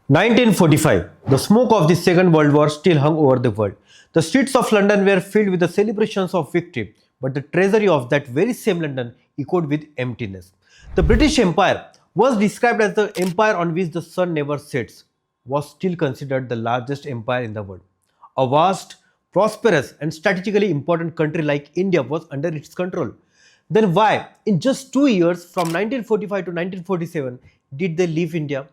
1945. The smoke of the Second World War still hung over the world. The streets of London were filled with the celebrations of victory, but the treasury of that very same London echoed with emptiness. The British Empire, once described as the empire on which the sun never sets, was still considered the largest empire in the world. A vast, prosperous, and strategically important country like India was under its control. Then why, in just 2 years from 1945 to 1947, did they leave India?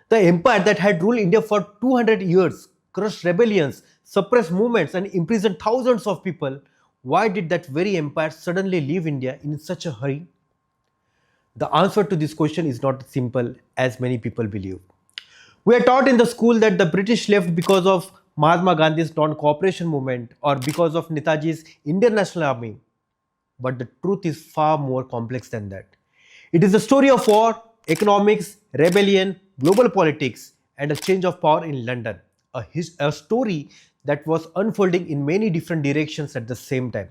The empire that had ruled India for 200 years, crushed rebellions, suppressed movements, and imprisoned thousands of people. Why did that very empire suddenly leave India in such a hurry? The answer to this question is not as simple as many people believe. We are taught in the school that the British left because of Mahatma Gandhi's non cooperation movement or because of Netaji's Indian National Army. But the truth is far more complex than that. It is a story of war, economics, rebellion, global politics, and a change of power in London. A story that was unfolding in many different directions at the same time.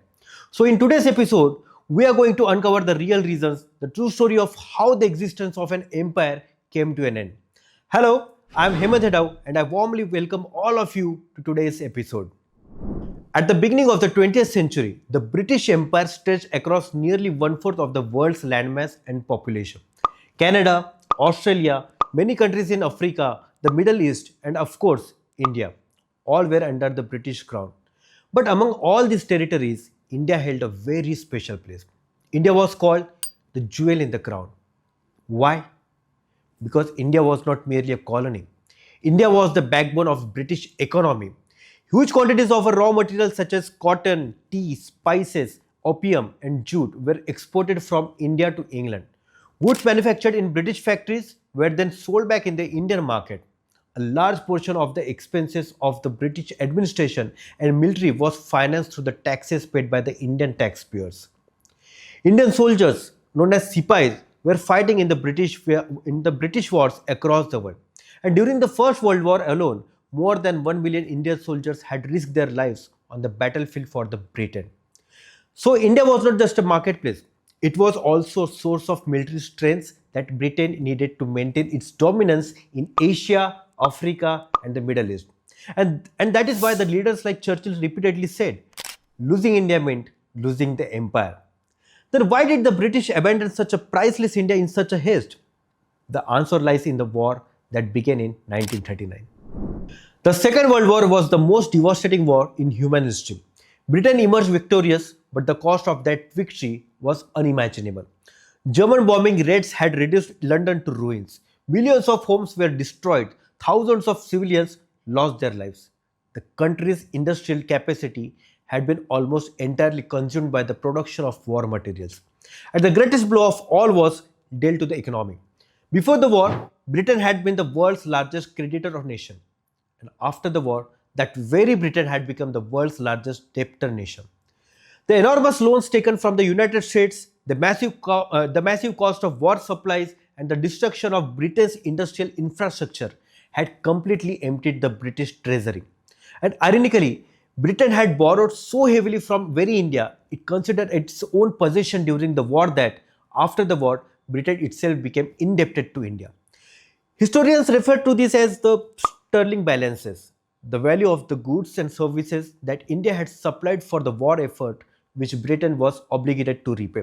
So, in today's episode, we are going to uncover the real reasons, the true story of how the existence of an empire came to an end. Hello, I am Hemant Hedau, and I warmly welcome all of you to today's episode. At the beginning of the 20th century, the British Empire stretched across nearly one-fourth of the world's landmass and population. Canada, Australia, many countries in Africa, the Middle East, and of course, India, all were under the British crown. But among all these territories, India held a very special place. India was called the jewel in the crown. Why? Because India was not merely a colony. India was the backbone of British economy. Huge quantities of raw materials such as cotton, tea, spices, opium, and jute were exported from India to England. Goods manufactured in British factories were then sold back in the Indian market. A large portion of the expenses of the British administration and military was financed through the taxes paid by the Indian taxpayers. Indian soldiers, known as Sipais, were fighting in the British wars across the world. And during the First World War alone, more than 1 million Indian soldiers had risked their lives on the battlefield for the Britain. So India was not just a marketplace, it was also a source of military strength that Britain needed to maintain its dominance in Asia, Africa, and the Middle East. And that is why the leaders like Churchill repeatedly said, losing India meant losing the empire. Then why did the British abandon such a priceless India in such a haste? The answer lies in the war that began in 1939. The Second World War was the most devastating war in human history. Britain emerged victorious, but the cost of that victory was unimaginable. German bombing raids had reduced London to ruins. Millions of homes were destroyed. Thousands of civilians lost their lives. The country's industrial capacity had been almost entirely consumed by the production of war materials. And the greatest blow of all was dealt to the economy. Before the war, Britain had been the world's largest creditor of nation. And after the war, that very Britain had become the world's largest debtor nation. The enormous loans taken from the United States, the massive cost of war supplies, and the destruction of Britain's industrial infrastructure had completely emptied the British treasury. And ironically, Britain had borrowed so heavily from very India, it considered its own possession during the war that, after the war, Britain itself became indebted to India. Historians refer to this as the sterling balances, the value of the goods and services that India had supplied for the war effort, which Britain was obligated to repay.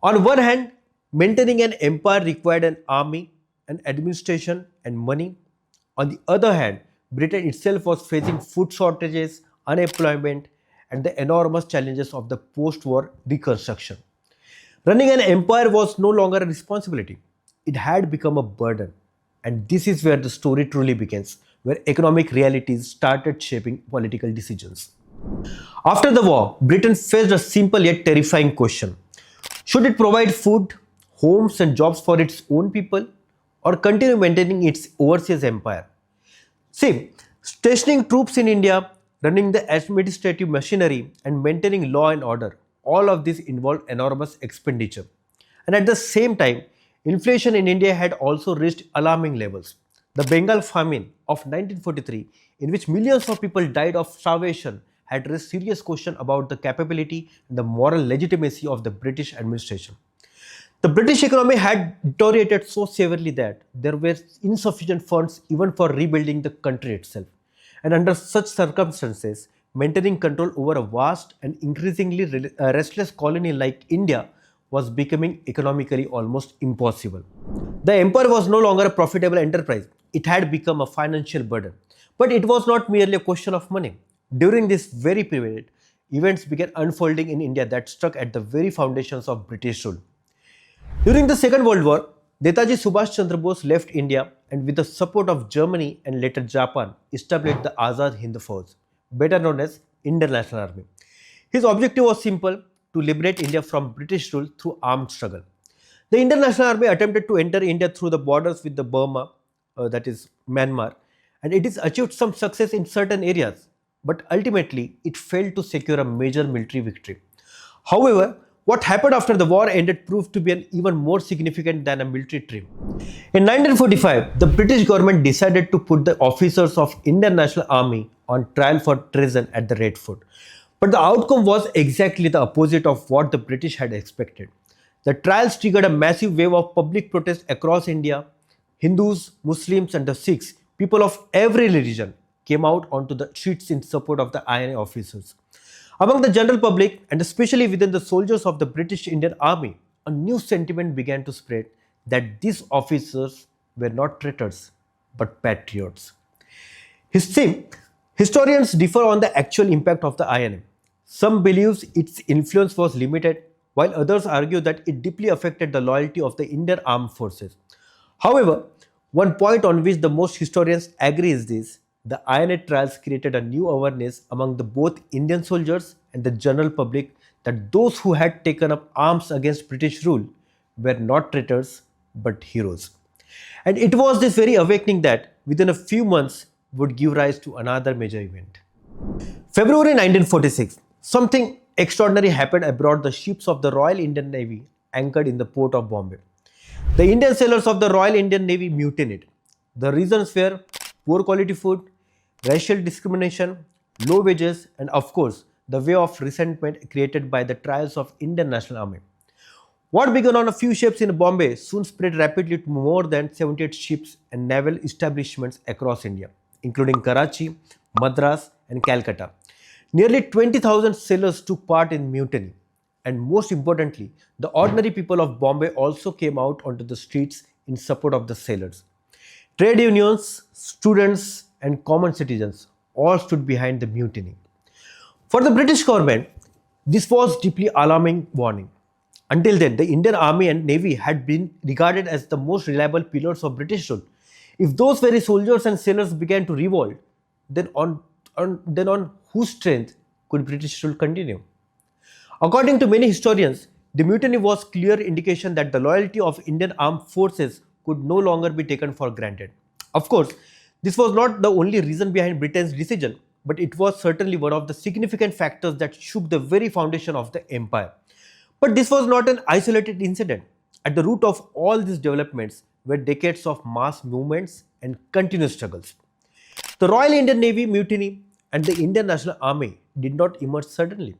On one hand, maintaining an empire required an army, an administration, and money. On the other hand, Britain itself was facing food shortages, unemployment, and the enormous challenges of the post war reconstruction. Running an empire was no longer a responsibility, it had become a burden. And this is where the story truly begins, where economic realities started shaping political decisions. After the war, Britain faced a simple yet terrifying question. Should it provide food, homes, and jobs for its own people, or continue maintaining its overseas empire? See, stationing troops in India, running the administrative machinery, and maintaining law and order, all of this involved enormous expenditure. And at the same time, inflation in India had also reached alarming levels. The Bengal famine of 1943, in which millions of people died of starvation, had raised serious questions about the capability and the moral legitimacy of the British administration. The British economy had deteriorated so severely that there were insufficient funds even for rebuilding the country itself. And under such circumstances, maintaining control over a vast and increasingly restless colony like India was becoming economically almost impossible. The empire was no longer a profitable enterprise, it had become a financial burden. But it was not merely a question of money. During this very period, events began unfolding in India that struck at the very foundations of British rule. During the Second World War, Netaji Subhas Chandra Bose left India and, with the support of Germany and later Japan, established the Azad Hind Fauj, better known as Indian National Army. His objective was simple: to liberate India from British rule through armed struggle. The Indian National Army attempted to enter India through the borders with the Burma, that is Myanmar, and it has achieved some success in certain areas, but ultimately it failed to secure a major military victory. However, what happened after the war ended proved to be an even more significant than a military trip. In 1945, the British government decided to put the officers of Indian National Army on trial for treason at the Red Fort. But the outcome was exactly the opposite of what the British had expected. The trials triggered a massive wave of public protest across India. Hindus, Muslims, and the Sikhs, people of every religion, came out onto the streets in support of the INA officers. Among the general public, and especially within the soldiers of the British Indian Army, a new sentiment began to spread that these officers were not traitors but patriots. History, Historians differ on the actual impact of the INA. Some believe its influence was limited, while others argue that it deeply affected the loyalty of the Indian armed forces. However, one point on which the most historians agree is this: the INA trials created a new awareness among the both Indian soldiers and the general public that those who had taken up arms against British rule were not traitors but heroes. And it was this very awakening that, within a few months, would give rise to another major event. February 1946, something extraordinary happened aboard the ships of the Royal Indian Navy anchored in the port of Bombay. The Indian sailors of the Royal Indian Navy mutinied. The reasons were poor quality food, racial discrimination, low wages, and of course, the wave of resentment created by the trials of Indian National Army. What began on a few ships in Bombay soon spread rapidly to more than 78 ships and naval establishments across India, including Karachi, Madras, and Calcutta. Nearly 20,000 sailors took part in mutiny, and most importantly, the ordinary people of Bombay also came out onto the streets in support of the sailors. Trade unions, students, and common citizens all stood behind the mutiny. For the British government, this was deeply alarming warning. Until then, the Indian Army and Navy had been regarded as the most reliable pillars of British rule. If those very soldiers and sailors began to revolt, then on whose strength could British rule continue? According to many historians, the mutiny was clear indication that the loyalty of Indian armed forces could no longer be taken for granted. Of course, this was not the only reason behind Britain's decision, but it was certainly one of the significant factors that shook the very foundation of the empire. But this was not an isolated incident. At the root of all these developments were decades of mass movements and continuous struggles. The Royal Indian Navy Mutiny and the Indian National Army did not emerge suddenly,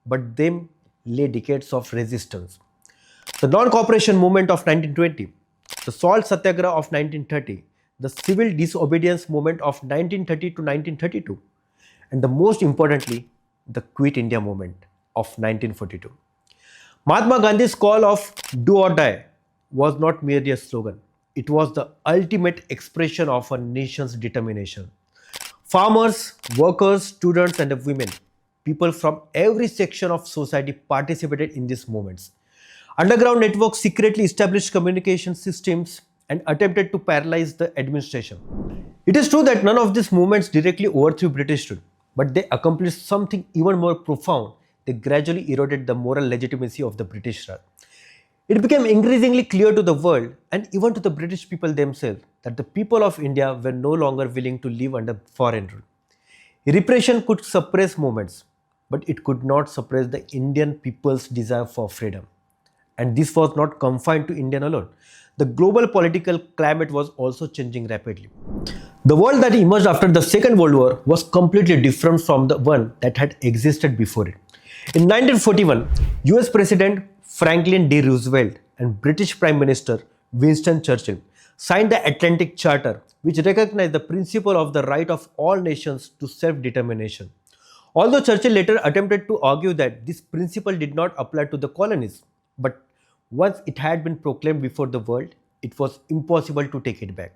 but them lay decades of resistance. The non-cooperation movement of 1920, the Salt Satyagraha of 1930, the civil disobedience movement of 1930 to 1932, and the most importantly, the Quit India movement of 1942. Mahatma Gandhi's call of do or die was not merely a slogan. It was the ultimate expression of a nation's determination. Farmers, workers, students, and women, people from every section of society participated in these movements. Underground networks secretly established communication systems and attempted to paralyze the administration. It is true that none of these movements directly overthrew British rule, but they accomplished something even more profound. They gradually eroded the moral legitimacy of the British Raj. It became increasingly clear to the world and even to the British people themselves that the people of India were no longer willing to live under foreign rule. Repression could suppress movements, but it could not suppress the Indian people's desire for freedom. And this was not confined to India alone. The global political climate was also changing rapidly. The world that emerged after the Second World War was completely different from the one that had existed before it. In 1941, US President Franklin D. Roosevelt and British Prime Minister Winston Churchill signed the Atlantic Charter, which recognized the principle of the right of all nations to self determination. Although Churchill later attempted to argue that this principle did not apply to the colonies, but once it had been proclaimed before the world, it was impossible to take it back.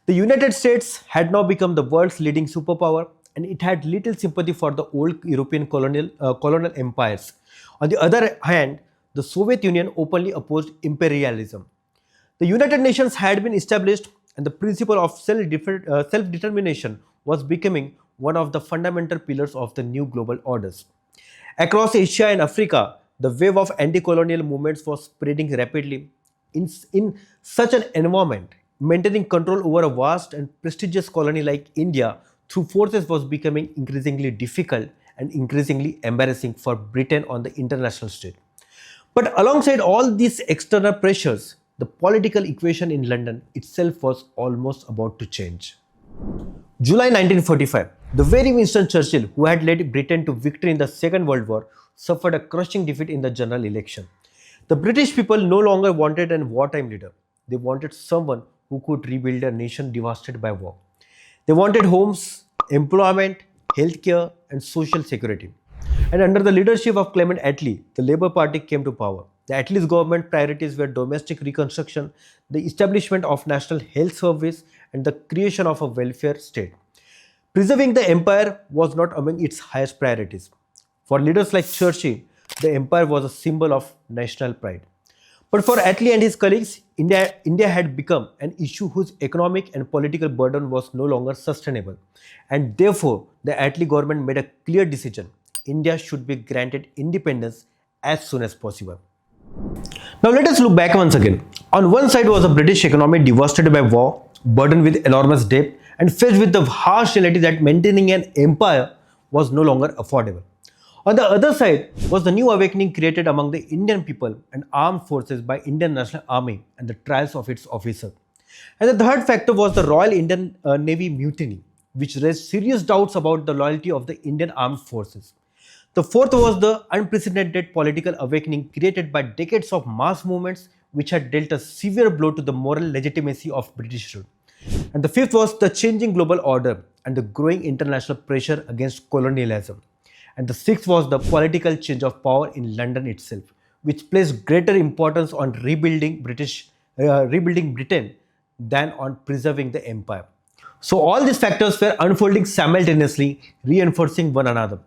The United States had now become the world's leading superpower, and it had little sympathy for the old European colonial empires. On the other hand, the Soviet Union openly opposed imperialism. The United Nations had been established, and the principle of self determination was becoming one of the fundamental pillars of the new global orders. Across Asia and Africa, the wave of anti colonial movements was spreading rapidly. In such an environment, maintaining control over a vast and prestigious colony like India through forces was becoming increasingly difficult and increasingly embarrassing for Britain on the international stage. But alongside all these external pressures, the political equation in London itself was almost about to change. July 1945, the very Winston Churchill who had led Britain to victory in the Second World War suffered a crushing defeat in the general election. The British people no longer wanted a wartime leader. They wanted someone who could rebuild a nation devastated by war. They wanted homes, employment, healthcare, and social security. And under the leadership of Clement Attlee, the Labour Party came to power. The Attlee's government priorities were domestic reconstruction, the establishment of national health service, and the creation of a welfare state. Preserving the empire was not among its highest priorities. For leaders like Churchill, the empire was a symbol of national pride. But for Attlee and his colleagues, India had become an issue whose economic and political burden was no longer sustainable. And therefore, the Attlee government made a clear decision. India should be granted independence as soon as possible. Now let us look back once again. On one side was a British economy devastated by war, burdened with enormous debt, and faced with the harsh reality that maintaining an empire was no longer affordable. On the other side was the new awakening created among the Indian people and armed forces by Indian National Army and the trials of its officers. And the third factor was the Royal Indian Navy Mutiny, which raised serious doubts about the loyalty of the Indian armed forces. The fourth was the unprecedented political awakening created by decades of mass movements which had dealt a severe blow to the moral legitimacy of British rule. And the fifth was the changing global order and the growing international pressure against colonialism. And the sixth was the political change of power in London itself, which placed greater importance on rebuilding Britain than on preserving the empire. So all these factors were unfolding simultaneously, reinforcing one another.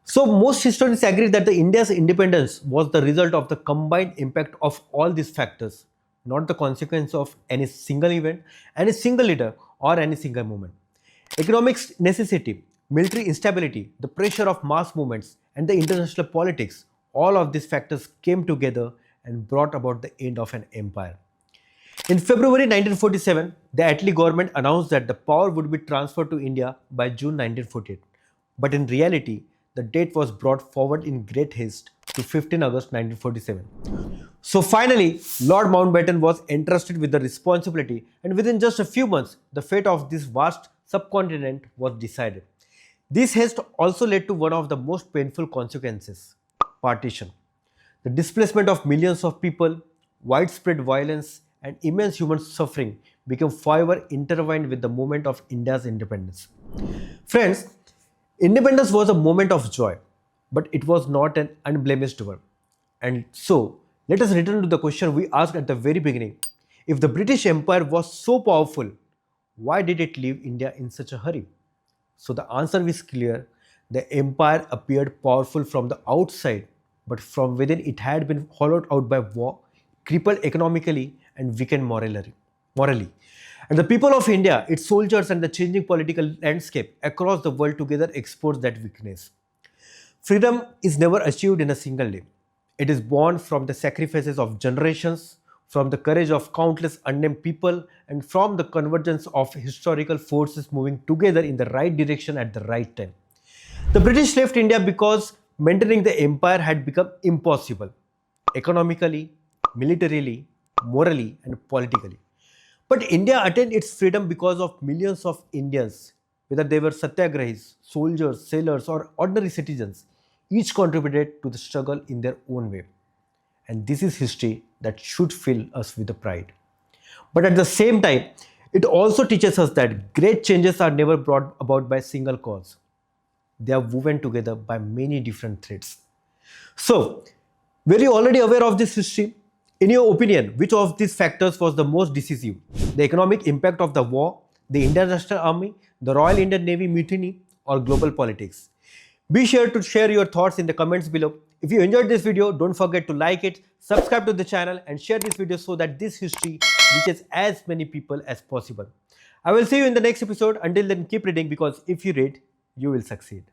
So most historians agree that the India's independence was the result of the combined impact of all these factors, not the consequence of any single event, any single leader, or any single movement. Economic necessity, military instability, the pressure of mass movements, and the international politics, all of these factors came together and brought about the end of an empire. In February 1947, the Attlee government announced that the power would be transferred to India by June 1948. But in reality, the date was brought forward in great haste to 15 August 1947. So finally, Lord Mountbatten was entrusted with the responsibility, and within just a few months, the fate of this vast subcontinent was decided. This haste also led to one of the most painful consequences: partition. The displacement of millions of people, widespread violence, and immense human suffering became forever intertwined with the moment of India's independence. Friends, independence was a moment of joy, but it was not an unblemished one. And so, let us return to the question we asked at the very beginning. If the British Empire was so powerful, why did it leave India in such a hurry? So the answer is clear. The empire appeared powerful from the outside, but from within it had been hollowed out by war, crippled economically, and weakened morally. And the people of India, its soldiers, and the changing political landscape across the world together exposed that weakness. Freedom is never achieved in a single day. It is born from the sacrifices of generations, from the courage of countless unnamed people, and from the convergence of historical forces moving together in the right direction at the right time. The British left India because maintaining the empire had become impossible, economically, militarily, morally, and politically. But India attained its freedom because of millions of Indians, whether they were satyagrahis, soldiers, sailors, or ordinary citizens. Each contributed to the struggle in their own way. And this is history that should fill us with pride. But at the same time, it also teaches us that great changes are never brought about by a single cause. They are woven together by many different threads. So, were you already aware of this history? In your opinion, which of these factors was the most decisive? The economic impact of the war, the Indian National Army, the Royal Indian Navy Mutiny, or global politics? Be sure to share your thoughts in the comments below. If you enjoyed this video, don't forget to like it, subscribe to the channel and share this video so that this history reaches as many people as possible. I will see you in the next episode. Until then, keep reading because if you read, you will succeed.